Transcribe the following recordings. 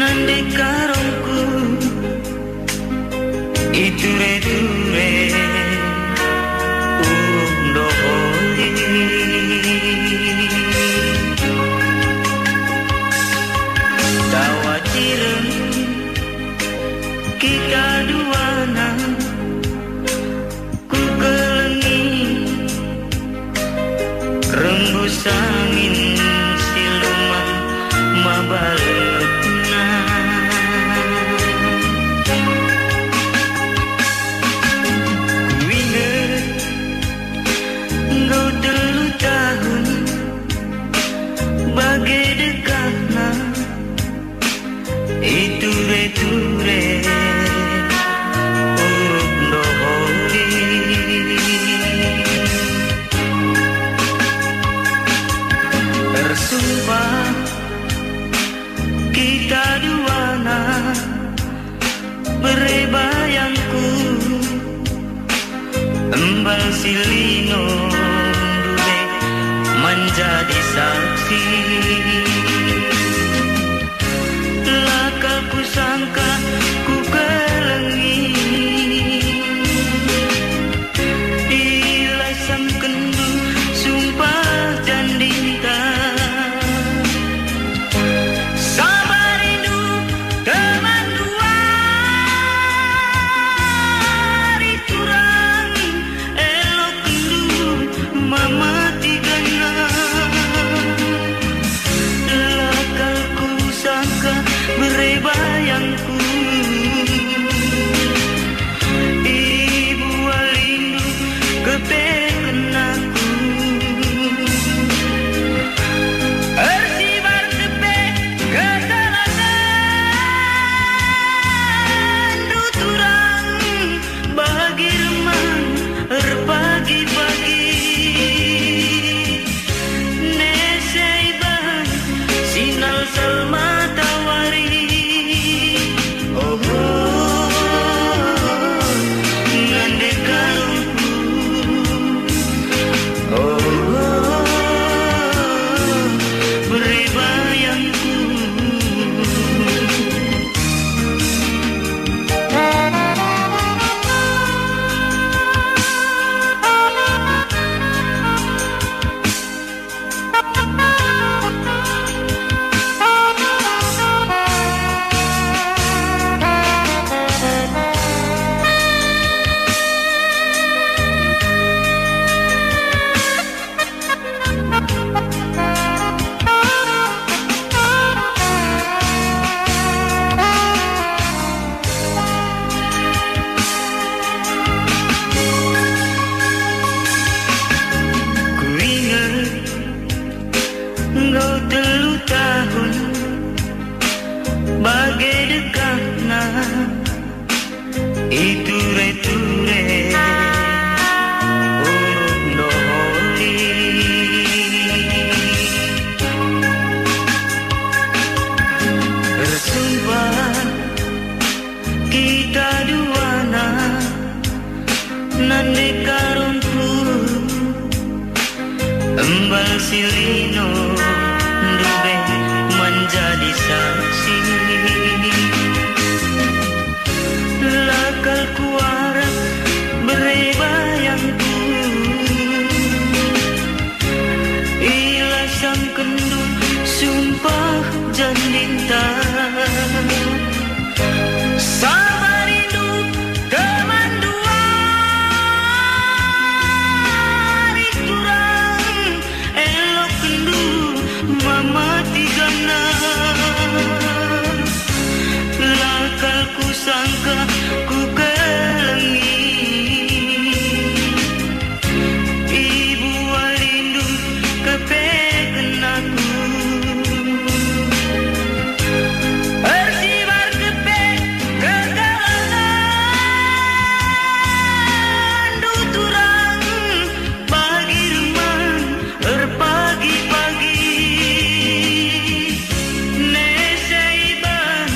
nande karongku iture-ture doholi tawajiran kita duana ku kelengi rembus angin siluman mabaletna ku inget engkau 3 tahun bagai dekatna iture-ture sumpah kita duana berebayangku embal silino dule menjadi saksi lakal ku sangka ku kelengi ilasam kendu sumpah jandita berebayangku ibu walindu kepeken aku ersibar tepe ketelasan duturang bagi remang erpagi-pagi neseiban sinal selma tawari engkau 3 tahun bagai dekatna iture-ture doholi bersumpah kita duana nande karongku embal silino dube menjadi saksi lakal kuarap berebayangku ilasam kendu sumpah jandinta sabar hidup teman dua riturang elok kendu mama tigana lakal ku sangka ku kelengi ibu walindu kepeken aku ersibar kepe kekalangan duturang bagi remang erpagi-pagi neseiban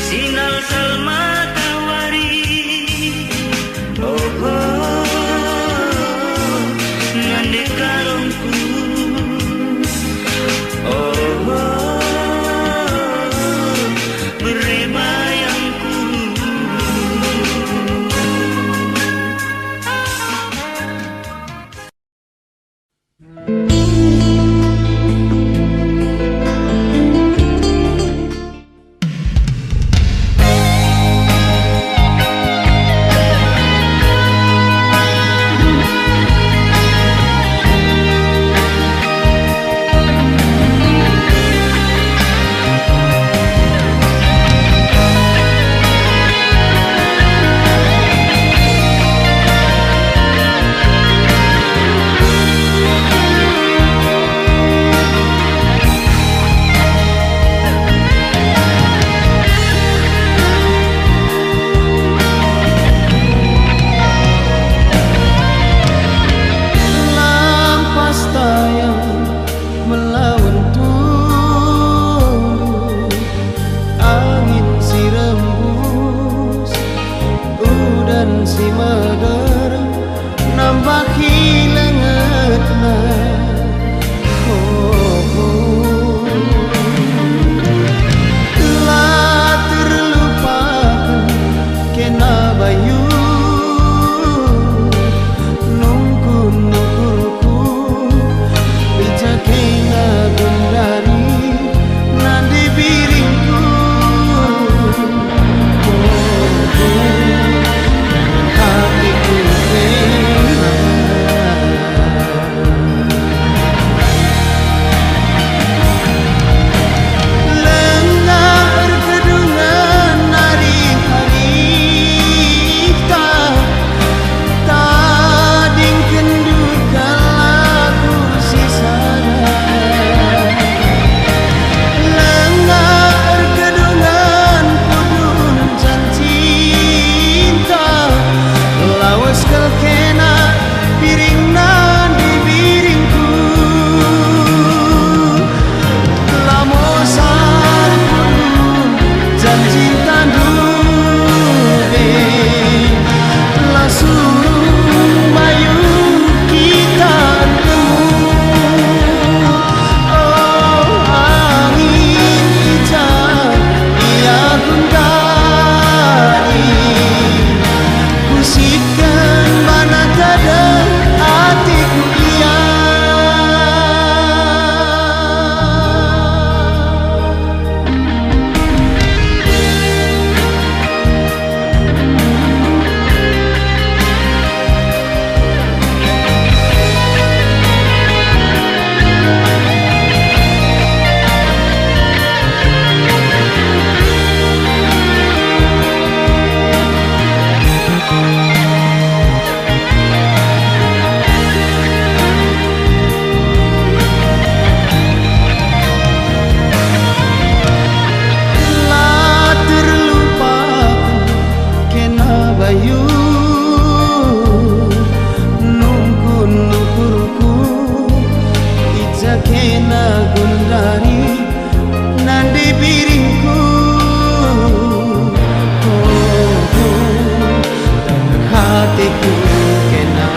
sinal selma tawari gundari nandi biringku dan hatiku kena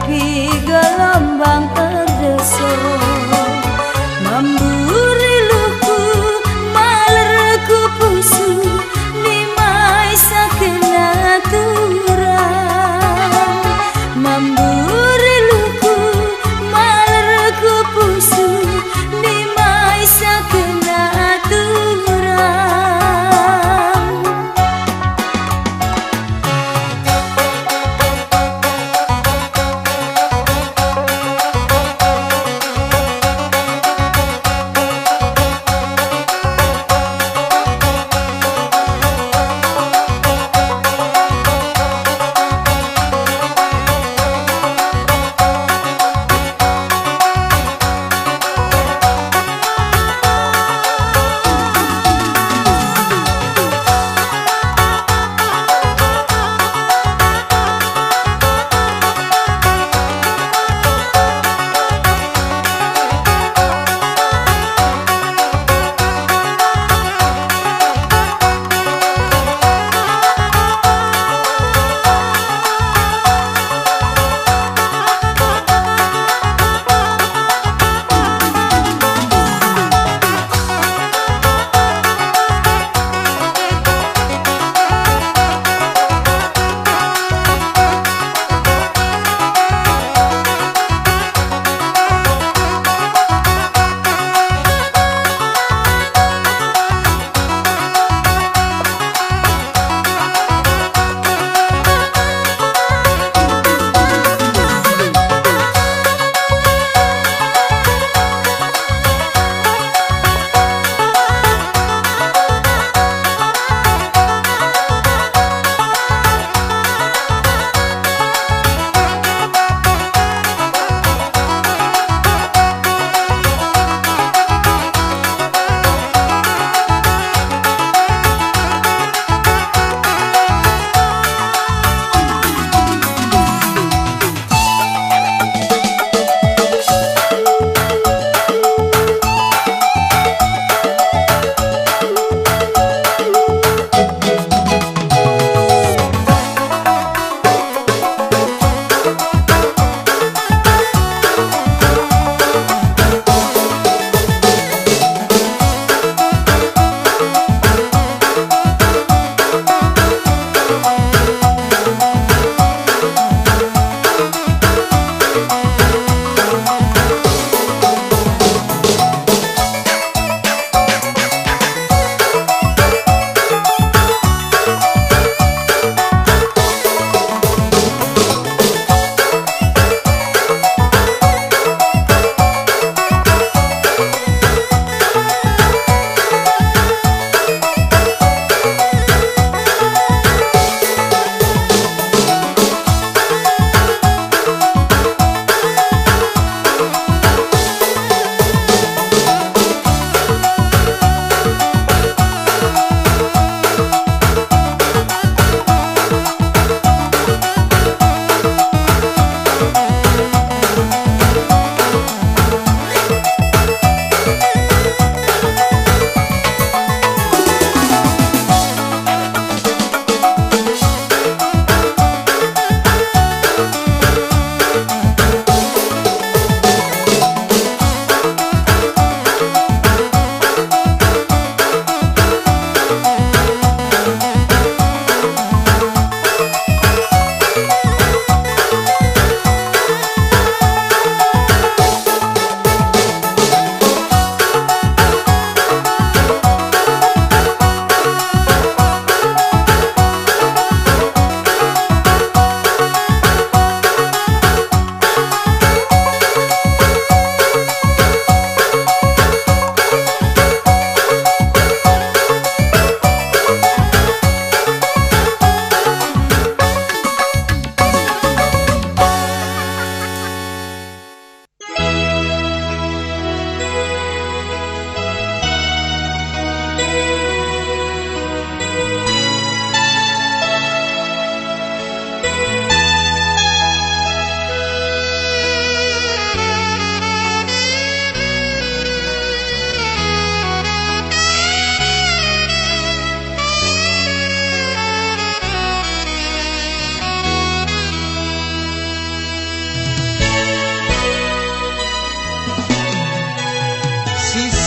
tapi gelombang terdeso memburi luku malerku pusu nimai sakena turang memburi luku malerku pusu nimai sakena turang.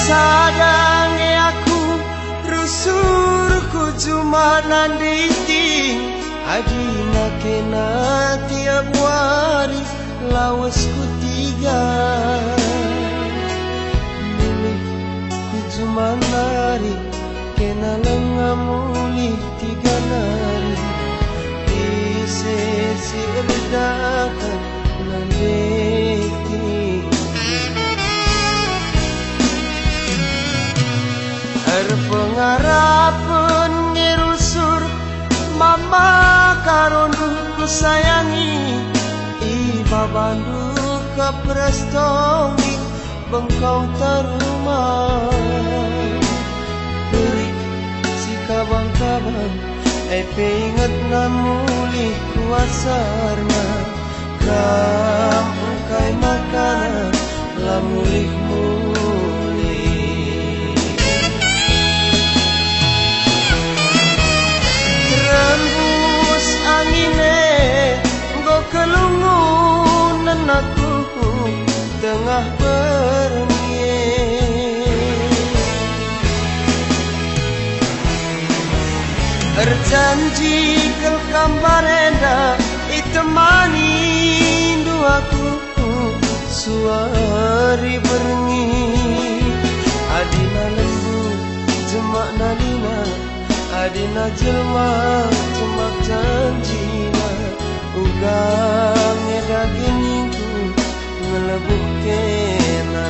sadange aku rusurku cuma nanditi adina kena tiap hari lawasku tiga milikku cuma nari kena lengamuli tiga nari sesi redakan nanditi Pengharapan ngirusur mama karunku sayangi iba bandu ke prestongi bengkong terumah beri si kabang-kabang ingat namuli kuasarna kamu kai makanan lamulih muli rembus angine go kelungunan aku tengah berjanji kel kambarenda itemani duaku suari berengi adina lembu jemak nalina adina jelma jemak janjina ugang dagingku ngelebuh kena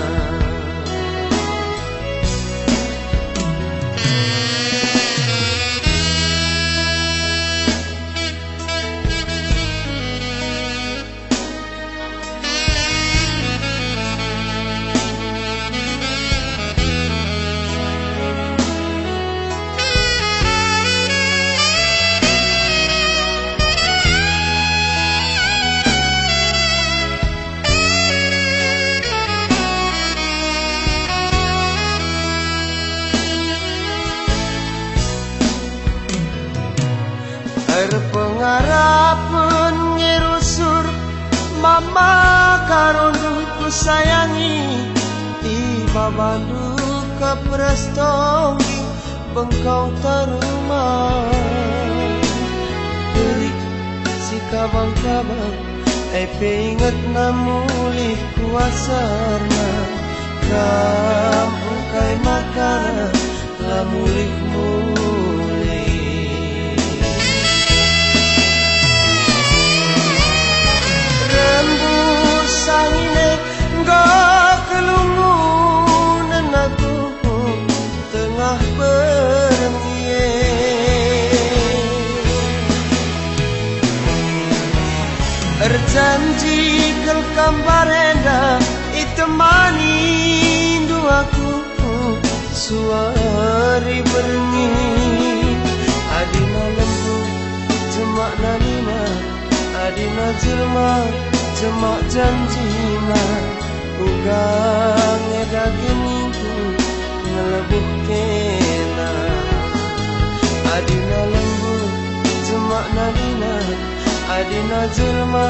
pengharapan ngirusur mama karunku sayangi tiba bandu ke prestongi bengkong terumah beri si kabang-kabang ingat namulih kuasarna kamu kai makanan lamulih muli sangine go kelungunan aku tengah berengie berjanji kel kambarenda itemani duaku suari berengi adina lembu jemak nalina adina jelma jemak janjina ugang dagingku ngelebuh kena adina lembu jemak nalina adina jelma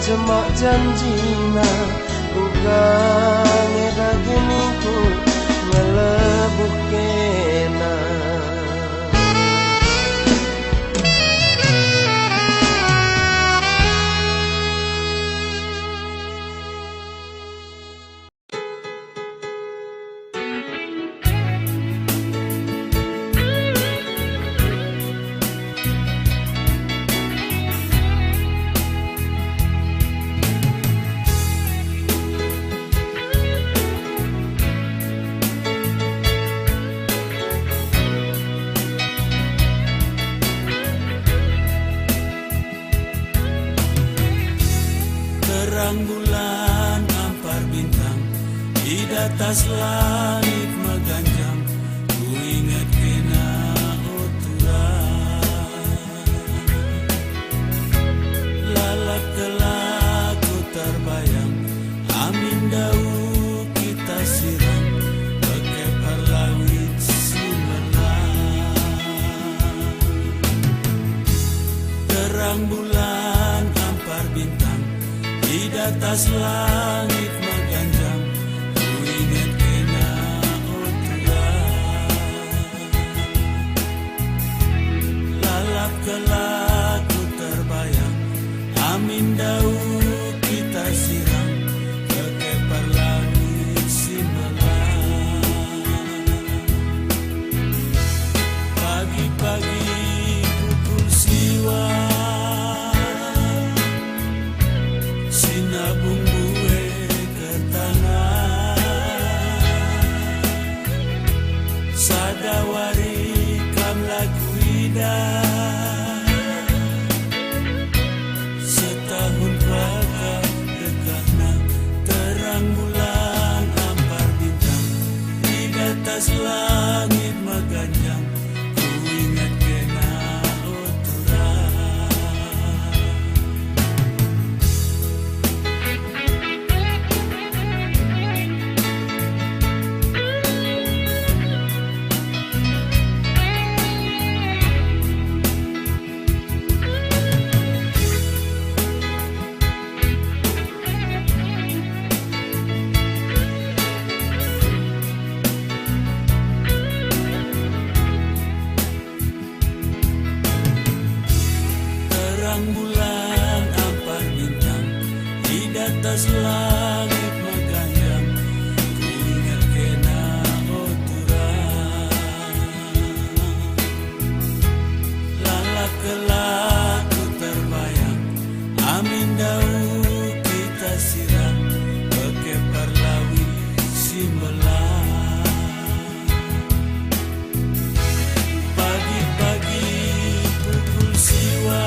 jemak janjina ugang dagingku ngelebuh kena terang bulan ampar bintang di atas langit mengganjang ku ingat kena oturan lalak kelak ku terbayang amin dau kita siram pakai parlawit sumelang terang bulan ampar bintang di atas langit mengganjang ku ingat kena kelak ku terbayang, amin daun kita siram ke kepar langit simbelang. Pagi-pagi pukul siwa, sinabung bue ke tanah, sadawari kam lagu indah. Setahun bakal dekatna, terang bulan ampar bintang, di atas langit maganjang, ku ingat kena oturan. Terang bulan ampar bintang, di atas langit maganjang, ku ingat kena oturan. Lalap kelak ku terbayang, amin daun kita siram ke kepar lawi simbelang. Pagi-pagi pukul siwa,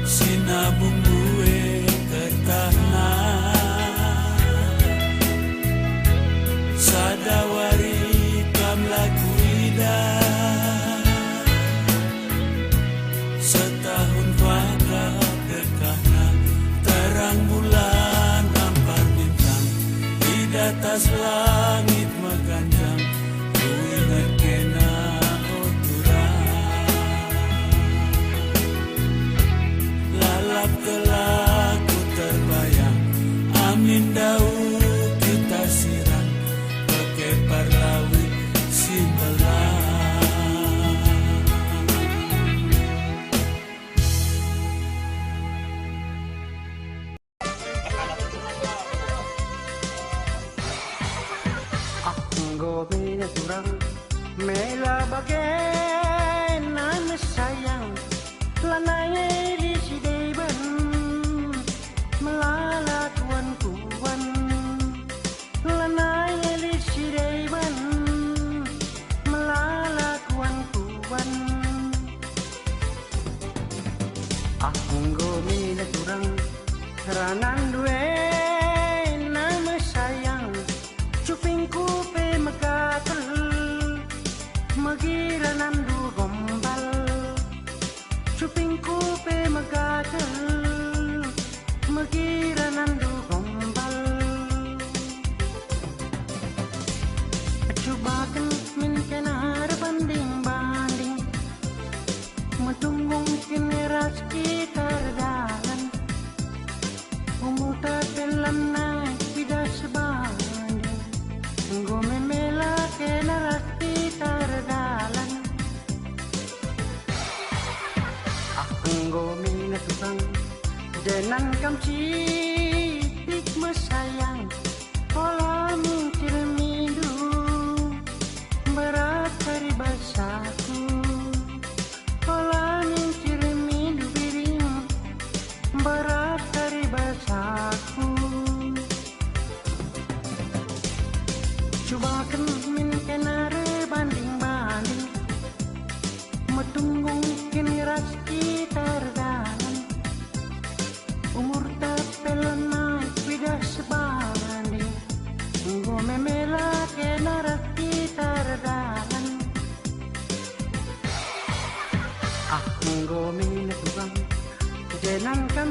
sinabung bue ke tanah, sadawari kam lagu indah. Setahun bakal dekatna, terang bulan ampar bintang, di atas langit maganjang, ku ingat kena oturan. Lalap kelak ku terbayang, amin daun kita siram ke kepar lawi simbelang. Anggo mina turang mela bagai nama sayang, lanai di sideben melala kuan lanai di sideben melala kuan Anggo mina turang ranan duwe nama sayang, cuping kupe mekatel magira nandu gombal, cuping kupe mekatel magira nandu gombal. Cobakan min kenar banding-banding, matunggung kineras kita redalan, umur telan naik tidak sebanding. Nggo memela kena rasti terdalan, nggo mina tukang denan kam citik mesayang, pola mungkir mindu berat dari basaku, pola mungkir mindu biring berat dari basaku. Cobakan min kenare banding-banding, matunggung kini raski terdalan, umur tepelan naik tidak sebanding. Nggo memela kena raski terdalan, nggo mina tukang jenan kam